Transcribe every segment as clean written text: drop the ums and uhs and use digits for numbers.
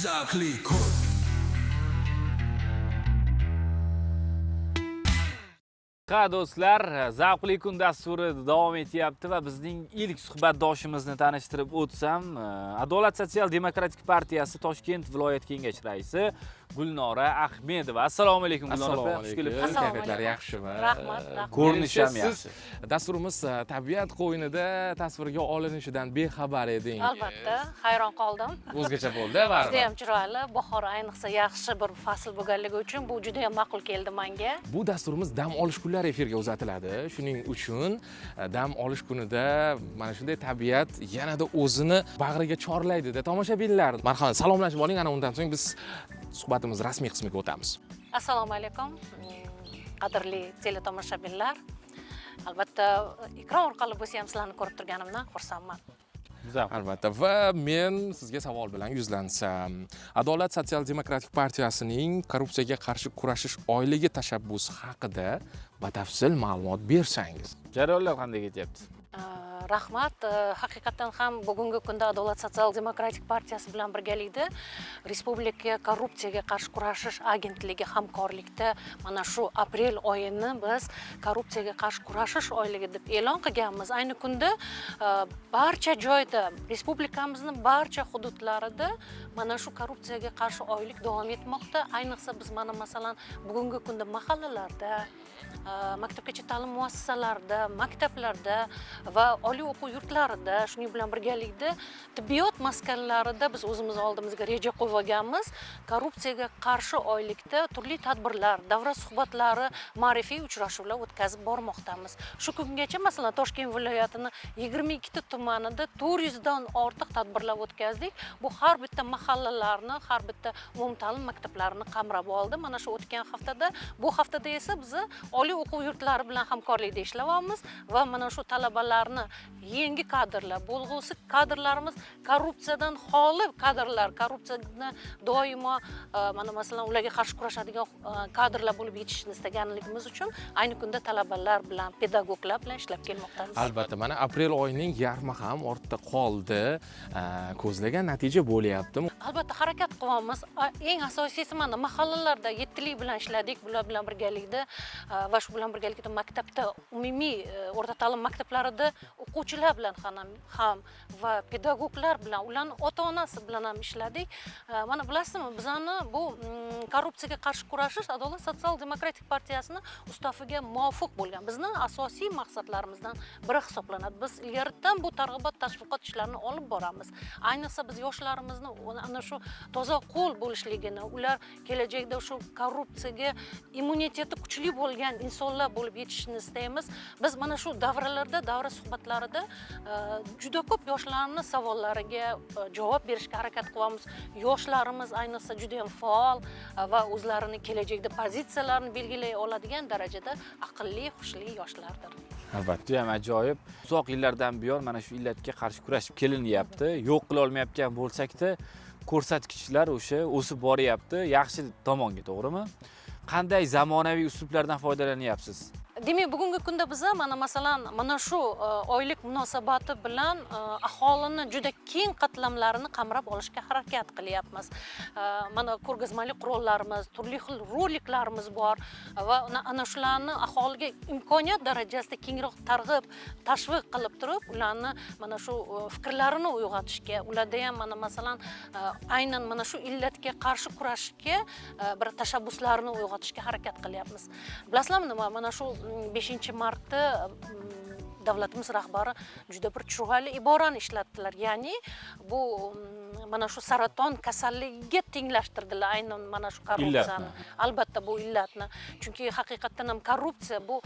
Zavqli kun. Ha do'stlar, Zavqli kun dasturi davom etyapti va bizning ilk suhbatdoshimizni tanishtirib o'tsam, Adolat sotsial demokratik partiyasi Toshkent viloyat kengashi raisi Gulnora Ahmedova. Assalomu alaykum Gulnora opa. Xush kelibsiz. Kayfiyatlar yaxshimi? Rahmat. Ko'rinish ham yaxshi. Dasturimiz tabiat qo'ynida tasvirga olinishidan bexabar eding. Albatta, hayron qoldim. O'zgacha bo'ldi, baribir. Juda ham chiroyli, bahor ayniqsa yaxshi bir fasl bo'lganligi uchun bu juda ham ma'qul keldi menga. Bu dasturimiz dam olish kunlari efirga uzatiladi. Shuning uchun dam olish kunida mana shunday tabiat yanada o'zini bag'riga chorlaydi-da tomoshabinlar. Marhamat, salomlashib oling, ana undan so'ng biz suhbatimiz rasmiy qismiga o'tamiz. Assalomu alaykum, qadrli teletomoshabinlar. Albatta, ekran orqali bo'lsa ham sizlarni ko'rib turganimdan xursandman. Albatta, va men sizga savol bilan yuzlansam, Adolat sotsial demokratik partiyasining korrupsiyaga qarshi kurashish oyligi tashabbusi haqida batafsil ma'lumot bersangiz. Jarayonlar qanday ketyapti? Rahmat. Haqiqatan ham bugungi kunda Adolat sotsial demokratik partiyasi bilan birgalikda Respublika korrupsiyaga qarshi kurashish agentligi hamkorlikda mana shu aprel oyini biz korrupsiyaga qarshi kurashish oyligi deb e'lon qilganmiz. Ayni kunda barcha joyda, respublikamizning barcha hududlarida mana shu korrupsiyaga qarshi oylik davom etmoqda. Ayniqsa biz mana masalan bugungi kunda mahallalarda, maktabgacha ta'lim muassasalarida, maktablarda va oliy o'quv yurtlarida, shuning bilan birgalikda tibbiyot maskanlarida biz o'zimiz oldimizga reja qo'yib olganmiz. Korrupsiyaga qarshi oylikda turli tadbirlar, davra suhbatlari, ma'rifiy uchrashuvlar o'tkazib bormoqdamiz. Shu kungacha masalan Toshkent viloyatining 22 ta tumanida 400 dan ortiq tadbirlar o'tkazdik. Bu har bitta mahallalarni, har bitta umumta'lim maktablarini qamrab oldi. Mana shu o'tgan haftada, bu haftada esa biz oliy o'quv yurtlari bilan hamkorlikda ishlayapmiz va mana shu talabalarni yangi kadrlar, bo'lg'usi kadrlarimiz korrupsiyadan xoli kadrlar, korrupsiyani doimo mana masalan ularga qarshi kurashadigan kadrlar bo'lib yetishishni istaganligimiz uchun ayni kunda talabalar bilan, pedagoglar bilan ishlab kelmoqdamiz. Albatta, mana aprel oyining yarmi ham ortda qoldi. Ko'zlagan natija bo'lyapti. Albatta harakat qilyapmiz. Eng asosiysi mana mahallalarda 7 lik bilan ishladik, bular bilan birgalikda va shu bilan birgalikda maktabda, umumiy o'rta ta'lim maktablarida o'quvchilar bilan ham va pedagoglar bilan, ularning ota-onasi bilan ham ishladik. Mana bilasizmi, bizani bu korrupsiyaga qarshi kurashish Adolat sotsial demokratik partiyasining ustaviga muvofiq bo'lgan. Bizning asosiy maqsadlarimizdan biri hisoblanadi. Biz ilgaridan bu targ'ibot tashviqot ishlarini olib boramiz. Ayniqsa biz yoshlarimizni ana shu toza qo'l bo'lishligini, ular kelajakda shu korrupsiyaga immuniteti kuchli bo'lgan insonlar bo'lib yetishishni istaymiz. Biz mana shu davralarda, davra suhbatlarida juda ko'p yoshlarning savollariga javob berishga harakat qilyapmiz. Yoshlarimiz ayniqsa juda ham faol va o'zlarining kelajakda pozitsiyalarini belgilay oladigan darajada aqlli, xushli yoshlardir. Albatta, juda ham ajoyib. Uzoq yillardan buyon mana shu illatga qarshi kurashib kelinyapti. Yo'q qila olmayotgan bo'lsak-da, ko'rsatkichlar o'sha o'sib boryapti, yaxshi tomonga, to'g'rimi? Qanday zamonaviy uslublardan foydalanyapsiz? Demak, bugungi kunda biz mana masalan mana shu oylik munosabati bilan aholini juda keng qatlamlarini qamrab olishga harakat qilyapmiz. Mana ko'rgazmali qurollarimiz, turli xil roliklarimiz bor va ana shularni aholiga imkoniyat darajasida kengroq targ'ib, tashviq qilib turib, ularni mana shu fikrlarini uyg'otishga, ularda ham mana masalan aynan mana shu illatga qarshi kurashishga bir tashabbuslarini uyg'otishga harakat qilyapmiz. Bilasizlarmi nima? Mana shu 5-martda davlatimiz rahbari juda bir chiroyli iborani ishlatdilar. Ya'ni bu mana shu saraton kasalligiga tenglashtirdilar aynan mana shu korrupsiyani. Albatta bu illatni. Chunki haqiqatdan ham korrupsiya bu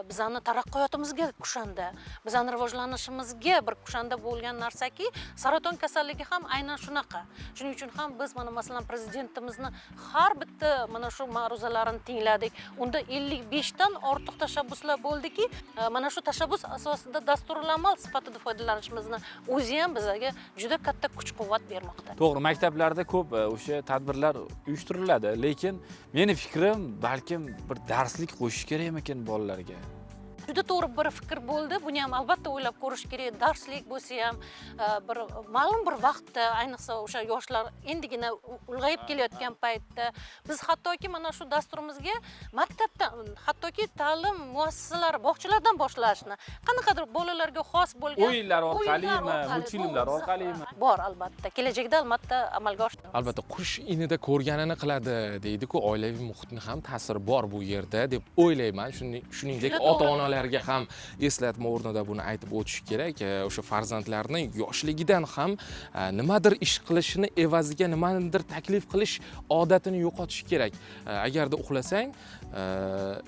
bizani taraqqiyotimizga kushanda, bizani rivojlanishimizga bir kushanda bo'lgan narsaki, saraton kasalligi ham aynan shunaqa. Shuning uchun ham biz mana masalan prezidentimizni har bitta mana shu ma'ruzalarini tingladik. Unda 55 dan ortiq tashabbuslar bo'ldiki, mana shu tashabbus asosida dasturul amal sifatida foydalanishimizni o'zi ham bizga juda katta kuch-quvvat bermoqda. To'g'ri, maktablarda ko'p o'sha tadbirlar uyushtiriladi, lekin meni fikrim balkim bir darslik qo'shish kerak ekan bolalarga. Juda to'g'ri bir fikr bo'ldi. Buni ham albatta o'ylab ko'rish kerak. Darslik bo'lsa ham bir ma'lum bir vaqtda, ayniqsa o'sha yoshlar endigina ulg'ayib kelayotgan paytda biz hattoki mana shu dasturimizga maktabdan, hattoki ta'lim muassasalari, bog'chalardan boshlashni, qanaqadir bolalarga xos bo'lgan O'yinlar orqalimi, multfilmlar orqalimi? Bor albatta. Kelajakda albatta amalga oshdi. Albatta qush inida ko'rganini qiladi deydi-ku, oilaviy muhitni ham ta'siri bor bu yerda deb o'ylayman. Shuningdek ota-onalarga ham eslatma o'rnida buni aytib o'tish kerak. O'sha farzandlarni yoshligidan ham nimadir ish qilishini evaziga nimadir taklif qilish odatini yo'qotish kerak. Agarda uxlasang,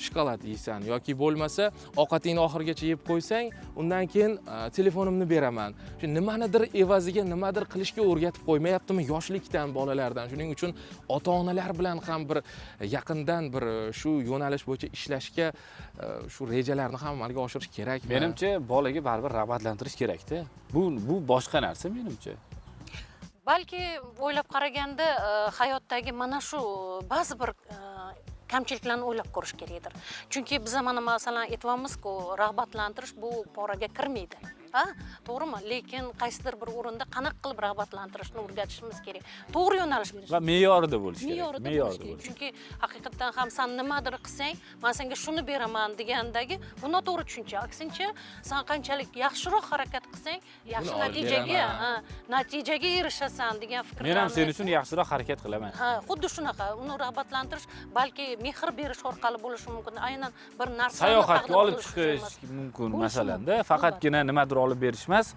shokolad yeysan yoki bo'lmasa ovqatingni oxirigacha yeb qo'ysang, undan keyin telefonimni beraman. Shu nimanidir evaziga nimadir qilishga o'rgatib qo'ymayaptimi yoshlikdan bolalardan. Shuning uchun ota-onalar bilan ham bir yaqindan bir shu yo'nalish bo'yicha ishlashga shu rejalarni ham amalga oshirish kerak. Menimcha bolaga baribir rag'batlantirish kerak-da. Bu boshqa narsa menimcha. Balki o'ylab qaraganda hayotdagi mana shu ba'zi bir kamchiliklarni o'ylab ko'rish kerakdir. Chunki biz mana masalan aytamiz-ku, rag'batlantirish bu poraga kirmaydi. To'g'rimi? Lekin qaysidir bir o'rinda qanaqa qilib rag'batlantirishni o'rgatishimiz kerak. To'g'ri yo'nalish berish va me'yorida bo'lishi kerak. Me'yorida bo'lishi kerak. Chunki haqiqatan ham sen nimadir qilsang, men senga shuni beraman degandagi bu noto'g'ri tushuncha. Aksincha, sen qanchalik yaxshiroq harakat qilsang, yaxshi natijaga erishasan degan fikrlar. Men ham sen uchun yaxshiroq harakat qilaman. Xuddi shunaqa. Uni rag'batlantirish balki mehr berish orqali bo'lishi mumkin. Aynan bir narsa sayohatga olib chiqish mumkin masalanda, faqatgina nimadir olib berish emas,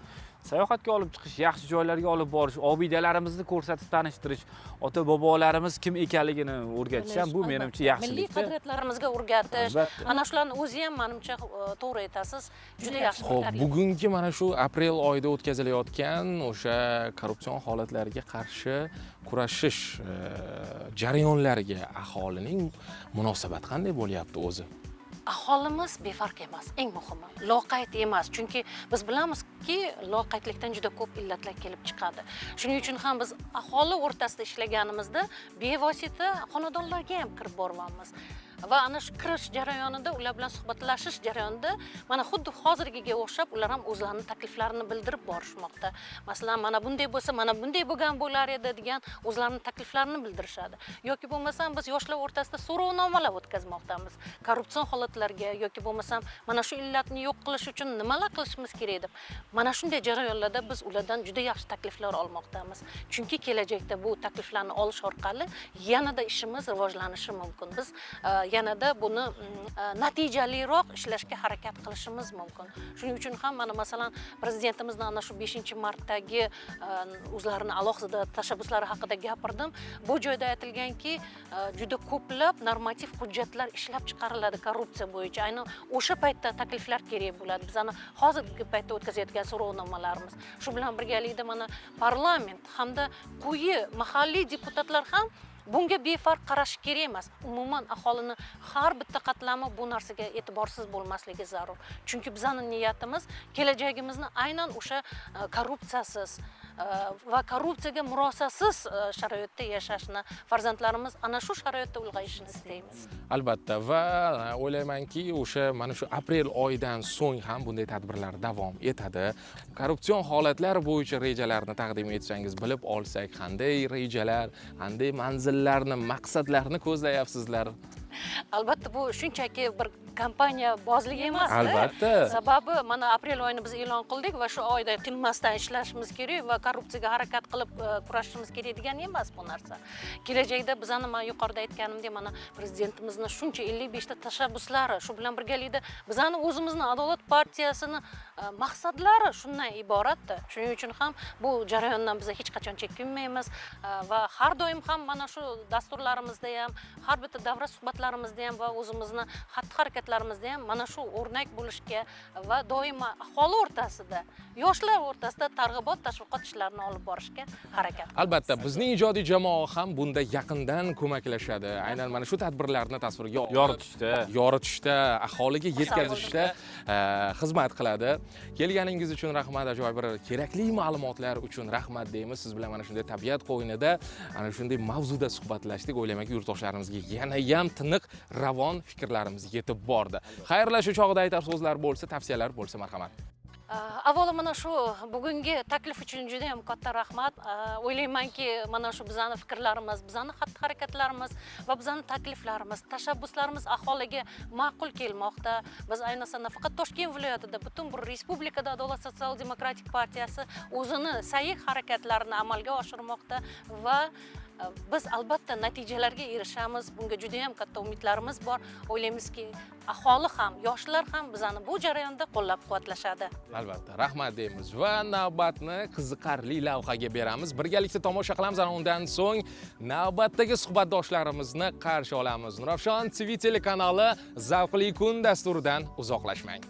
sayohatga olib chiqish, yaxshi joylarga olib borish, obidalarimizni ko'rsatib tanishtirish, ota-bobolarimiz kim ekanligini o'rgatish ham bu menimcha yaxshilik. Milliy qadriyatlarimizga o'rgatish, ana shularni o'zi ham menimcha to'g'ri aytasiz, juda yaxshi. Xo'p, bugungi mana shu aprel oyida o'tkazilayotgan o'sha korrupsion holatlarga qarshi kurashish jarayonlariga aholining munosabati qanday bo'lyapti o'zi? Aholimiz befarq emas, eng muhimi, loqayd emas. Chunki biz bilamizki, loqaydlikdan juda ko'p illatlar kelib chiqadi. Shuning uchun ham biz aholi o'rtasida ishlaganimizda bevosita xonadonlarga ham kirib boramiz. Va ana shu kirish jarayonida, ular bilan suhbatlashish jarayonida mana xuddi hozirgiga o'xshab ular ham o'zlarining takliflarini bildirib borishmoqda. Masalan, mana bunday bo'lsa, mana bunday bo'lgan bo'lar edi degan o'zlarining takliflarini bildirishadi. Yoki bo'lmasam biz yoshlar o'rtasida so'rovnomalar o'tkazmoqdamiz. Korrupsion holatlarga yoki bo'lmasam mana shu illatni yo'q qilish uchun nimalar qilishimiz kerak deb. Mana shunday jarayonlarda biz ulardan juda yaxshi takliflar olmoqdamiz. Chunki kelajakda bu takliflarni olish orqali yanada ishimiz rivojlanishi mumkin. Biz yanada buni natijaliroq ishlashga harakat qilishimiz mumkin. Shuning uchun ham mana masalan prezidentimizning ana shu 5-martdagi o'zlarining alohida tashabbuslari haqida gapirdim. Bu joyda aytilganki, juda ko'plab normativ hujjatlar ishlab chiqariladi korrupsiya bo'yicha. Aynan o'sha paytda takliflar kerak bo'ladi. Biz ana hozirgi paytda o'tkazayotgan so'rovnomalarimiz. Shu bilan birgalikda mana parlament hamda quyi mahalliy deputatlar ham bunga befarq qarash kerak emas. Umuman aholini har bitta qatlami bu narsaga e'tiborsiz bo'lmasligi zarur. Chunki bizning niyatimiz kelajagimizni aynan o'sha korrupsiyasiz va korrupsiyaga murosasiz sharoitda yashashni, farzandlarimiz ana shu sharoitda ulg'ayishini istaymiz. Albatta, va o'ylaymanki, o'sha mana shu aprel oyidan so'ng ham bunday tadbirlar davom etadi. Korrupsion holatlar bo'yicha rejalarni taqdim etsangiz bilib olsak, qanday rejalar, qanday manzillarni, maqsadlarni ko'zlayapsizlar? albatta bu shunchaki bir kompaniya bozligi emas. Albatta. Sababi mana aprel oyini biz e'lon qildik va shu oyda tinmasdan ishlashimiz kerak va korrupsiyaga harakat qilib kurashishimiz kerak degani emas bu narsa. Kelajakda bizani men yuqorida aytganimdek mana prezidentimizni shuncha 55 ta tashabbuslari, shu bilan birgalikda bizani o'zimizni Adolat partiyasini maqsadlari shundan iboratda. Shuning uchun ham bu jarayondan biz hech qachon chekinmaymiz va har doim ham mana shu dasturlarimizda ham, har bitta davra suhbatlarimizda ham va o'zimizni xatti-harakatlarimizda ham mana shu o'rnak bo'lishga va doimo aholi o'rtasida, yoshlar o'rtasida targ'ibot, tashviqot ishlarini olib borishga harakat qilamiz. Albatta, bizning ijodiy jamoa ham bunda yaqindan ko'maklashadi. Aynan mana shu tadbirlarni tasvirga yoritishda, aholiga yetkazishda xizmat qiladi. Kelganingiz uchun rahmat, ajoyib bir kerakli ma'lumotlar uchun rahmat deymiz. Siz bilan mana shunday tabiat qo'ynida, ana shunday mavzuda suhbatlashdik. O'ylaymanki, yurtdoshlarimizga yana ham tiniq, ravon fikrlarimiz yetib bordi. Xayrlashuv chog'ida aytar so'zlar bo'lsa, tavsiyalar bo'lsa, marhamat. Avvalo mana shu bugungi taklif uchun juda ham katta rahmat. O'ylaymanki, mana shu bizani fikrlarimiz, bizani xatti-harakatlarimiz va bizani takliflarimiz, tashabbuslarimiz aholiga ma'qul kelmoqda. Biz ayniqsa nafaqat Toshkent viloyatida, butun bir respublikada Adolat sotsial-demokratik partiyasi o'zini sa'y harakatlarini amalga oshirmoqda va biz albatta natijalarga erishamiz. Bunga juda ham katta umidlarimiz bor. O'ylaymizki, aholi ham, yoshlar ham bizani bu jarayonda qo'llab-quvvatlashadi. Albatta, rahmat deymiz va navbatni qiziqarli lavhaga beramiz. Birgalikda tomosha qilamiz, ana undan so'ng navbatdagi suhbatdoshlarimizni qarshi olamiz. Nurafshon TV telekanali Zavqli kun dasturidan uzoqlashmang.